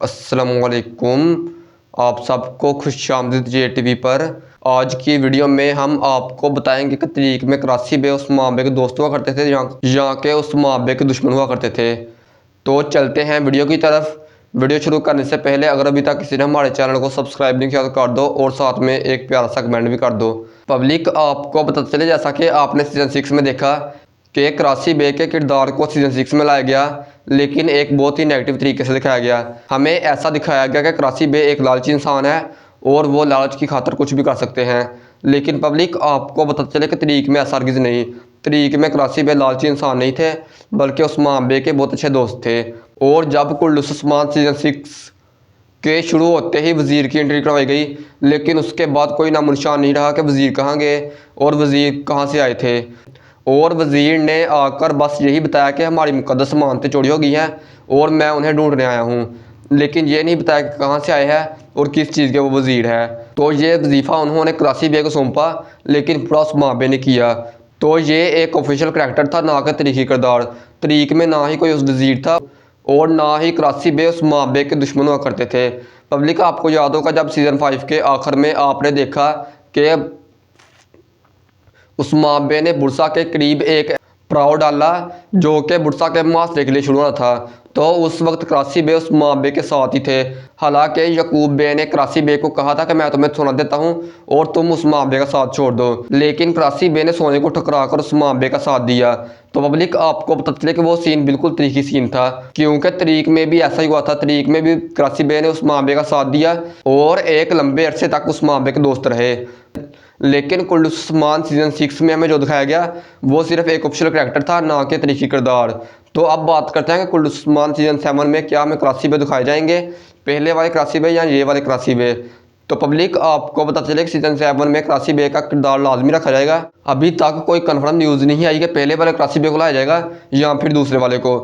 अस्सलामुअलैकुम। आप सबको खुशामदीद JTV पर। आज की वीडियो में हम आपको बताएंगे कि तरीक में कराची में उस माबे के दोस्त हुआ करते थे यहाँ के उस माबे के दुश्मन हुआ करते थे। तो चलते हैं वीडियो की तरफ। वीडियो शुरू करने से पहले अगर अभी तक किसी ने हमारे चैनल को सब्सक्राइब नहीं किया तो कर दो और साथ में एक प्यारा सा कमेंट भी कर दो। पब्लिक आपको पता चले, जैसा कि आपने सीज़न 6 में देखा कि कराची बे के किरदार को सीज़न 6 में लाया गया, लेकिन एक बहुत ही नेगेटिव तरीके से दिखाया गया। हमें ऐसा दिखाया गया कि कराची बे एक लालची इंसान है और वो लालच की खातर कुछ भी कर सकते हैं। लेकिन पब्लिक आपको पता चले कि तरीक में ऐसा हरगिज़ नहीं। तरीक में कराची बे लालची इंसान नहीं थे, बल्कि उस्मान बे के बहुत अच्छे दोस्त थे। और जब कुल्लूस उस्मान सीज़न 6 के शुरू होते ही वज़ीर की एंट्री करवाई गई, लेकिन उसके बाद कोई नामो निशान नहीं रहा कि वज़ीर कहाँ गए और वज़ीर कहाँ से आए थे। और वज़ीर ने आकर बस यही बताया कि हमारी मुक़द्दस अमानतें चोरी हो गई हैं और मैं उन्हें ढूंढने आया हूँ, लेकिन ये नहीं बताया कि कहाँ से आए हैं और किस चीज़ के वो वज़ीर है। तो ये वजीफ़ा उन्होंने कराची बे को सौंपा, लेकिन पूरा उस्मान बे ने किया। तो ये एक ऑफिशियल करैक्टर था, ना कि तरीकी किरदार। तरीक में ना ही कोई उस वज़ीर था और ना ही कराची बे उस्मान बे के दुश्मन हुआ करते थे। पब्लिक आपको याद होगा जब सीज़न 5 के आखिर में आपने देखा कि उस्मान बे ने बुरसा के करीब एक पड़ाव डाला जो कि बुरसा के मुहासरे के लिए शुरू हुआ था। तो उस वक्त कराची बे उस्मान बे के साथ ही थे। हालांकि यकूब बे ने कराची बे को कहा था कि मैं तुम्हें सोना देता हूं और तुम उस्मान बे का साथ छोड़ दो, लेकिन कराची बे ने सोने को ठुकरा कर उस्मान बे का साथ दिया। तो पब्लिक आपको पता चले कि वो सीन बिल्कुल तरीकी सीन था, क्योंकि तरीक में भी ऐसा ही हुआ था। तरीक में भी कराची बे ने उस्मान बे का साथ दिया और एक लंबे अरसे तक उस्मान बे के दोस्त रहे। लेकिन कुल्लूस उस्मान सीज़न 6 में हमें जो दिखाया गया वो सिर्फ एक ऑफिशियल करैक्टर था, ना कि तरीकी किरदार। तो अब बात करते हैं कि कुल्लूस उस्मान सीज़न 7 में क्या हमें कराची बे दिखाए जाएंगे, पहले वाले कराची बे या ये वाले कराची बे। तो पब्लिक आपको पता चले कि सीज़न 7 में कराची बे का किरदार लाजमी रखा जाएगा। अभी तक कोई कन्फर्म न्यूज़ नहीं आई कि पहले वाले कराची बे को लाया जाएगा या फिर दूसरे वाले को।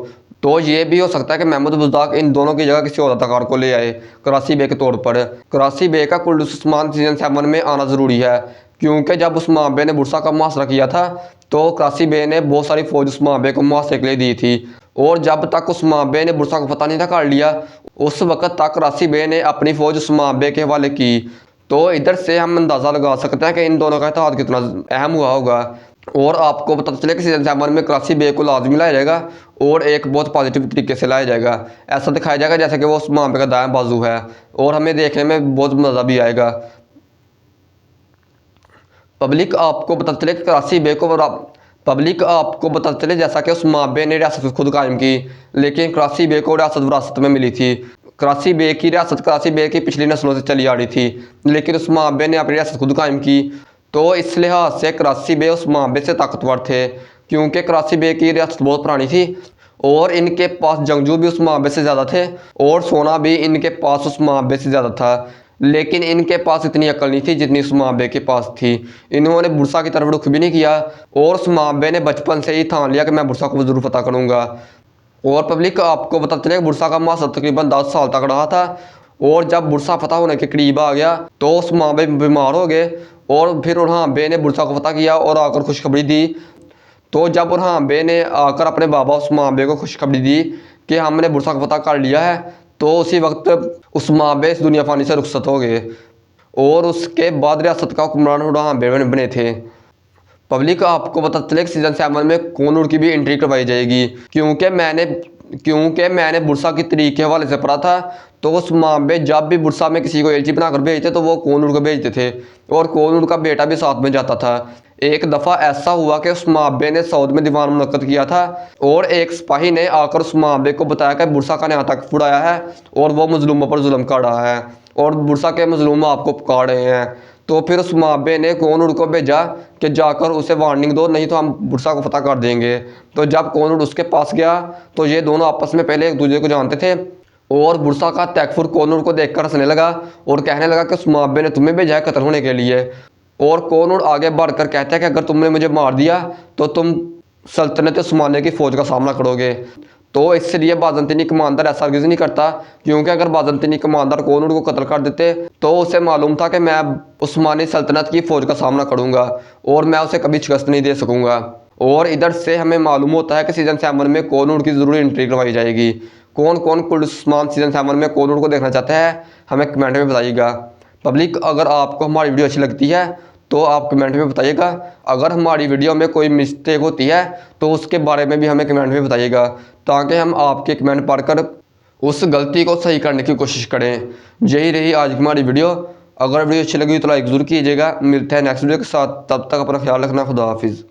तो ये भी हो सकता है कि महमूद बुज़दाक इन दोनों की जगह किसी और अदाकार को ले आए कराची बे के तौर पर। कराची बे का कुल्लूस उस्मान सीज़न 7 में आना ज़रूरी है, क्योंकि जब उस्मान बे ने बुरसा का मुहासरा किया था तो कराची बे ने बहुत सारी फ़ौज उस्मान बे को मुहासरे के लिए दी थी। और जब तक उस्मान बे ने बुरसा को फतह नहीं था कर लिया, उस वक़्त तक कराची बे ने अपनी फ़ौज उस्मान बे के हवाले की। तो इधर से हम अंदाज़ा लगा सकते हैं कि इन दोनों का इत्तेहाद कितना अहम हुआ होगा। और आपको पता चले कि सीज़न 7 में कराची बे को लाजमी लाया जाएगा और एक बहुत पॉजिटिव तरीके से लाया जाएगा। ऐसा दिखाया जाएगा जैसे कि वो उस्मान बे का दायां बाजू है और हमें देखने में बहुत मज़ा भी आएगा। पब्लिक आपको पता चले कि कराची बे को पब्लिक आपको पता चले जैसा कि उस्मान बे ने रियासत खुद कायम की, लेकिन कराची बे को रियासत विरासत में मिली थी। कराची बे की रियासत कराची बे की पिछली नस्लों से चली आ रही थी, लेकिन उस्मान बे ने अपनी रियासत खुद कायम की। तो इस लिहाज से कराची बे उस्मान बे से ताकतवर थे, क्योंकि कराची बे की रियासत बहुत पुरानी थी और इनके पास जंगजू भी उस्मान बे से ज़्यादा थे और सोना भी इनके पास उस्मान बे से ज़्यादा था। लेकिन इनके पास इतनी अकल नहीं थी जितनी उस्मान बे के पास थी। इन्होंने बुरसा की तरफ रुख भी नहीं किया और उस्मान बे ने बचपन से ही ठान लिया कि मैं बुरसा को ज़रूर फतह करूँगा। और पब्लिक आपको पता चले बुरसा का मुहासरा तकरीबन 10 साल तक रहा था और जब बुरसा फतह होने के करीब आ गया तो उस्मान बे बीमार हो गए और फिर उस्मान बे ने बुरसा को फतह किया और आकर खुशखबरी दी। तो जब उस्मान बे ने आकर अपने बाबा उस्मान बे को खुशखबरी दी कि हमने बुरसा को फतह कर लिया है, तो उसी वक्त उस्मान बे इस दुनिया फ़ानी से रुखसत हो गए और उसके बाद रियासत का हुक्मरान उस्मान बे बने थे। पब्लिक आपको पता चले कि सीज़न 7 में कोनूर की भी एंट्री करवाई जाएगी, क्योंकि मैंने बुरसा की तरीक के हवाले से पढ़ा था। तो उस्मान बे जब भी बुरसा में किसी को एलची बनाकर भेजते तो वो कोनूर को भेजते थे और कोनूर का बेटा भी साथ में जाता था। एक दफ़ा ऐसा हुआ कि उस्मान बे ने सऊद में दीवान मुनक्कद किया था और एक सिपाही ने आकर उस्मान बे को बताया कि बुरसा का नया तक फुड़ाया है और वो मजलूमों पर जुल्म कर रहा है और बुरसा के मजलूम आपको पुकार रहे हैं। तो फिर उस्मान बे ने कोनूर को भेजा कि जाकर उसे वार्निंग दो, नहीं तो हम बुरसा को फतह कर देंगे। तो जब कोनूर उसके पास गया तो ये दोनों आपस में पहले एक दूसरे को जानते थे और बुरसा का तैकफुर कोनूर को देखकर हंसने लगा और कहने लगा कि उस्मान बे ने तुम्हें भेजा है कत्ल होने के लिए। और कोनूर आगे बढ़कर कहता है कि अगर तुमने मुझे मार दिया तो तुम सल्तनत उस्मानिया की फ़ौज का सामना करोगे। तो इसलिए बाज़ंतीनी कमांडर ऐसा हरगिज़ नहीं करता, क्योंकि अगर बाज़ंतीनी कमांडर कोनूर को कत्ल कर देते तो उसे मालूम था कि मैं उस्मानी सल्तनत की फ़ौज का सामना करूँगा और मैं उसे कभी शिकस्त नहीं दे सकूँगा। और इधर से हमें मालूम होता है कि सीज़न 7 में कोनूर की ज़रूर एंट्री करवाई जाएगी। कौन कौन कुल उस्मान सीज़न 7 में कौन उनको देखना चाहता है, हमें कमेंट में बताइएगा। पब्लिक अगर आपको हमारी वीडियो अच्छी लगती है तो आप कमेंट में बताइएगा। अगर हमारी वीडियो में कोई मिस्टेक होती है तो उसके बारे में भी हमें कमेंट में बताइएगा, ताकि हम आपके कमेंट पढ़कर उस गलती को सही करने की कोशिश करें। यही रही आज की हमारी वीडियो। अगर वीडियो अच्छी लगी तो लाइक ज़रूर कीजिएगा। मिलते हैं नेक्स्ट वीडियो के साथ, तब तक अपना ख्याल रखना। खुदा हाफिज़।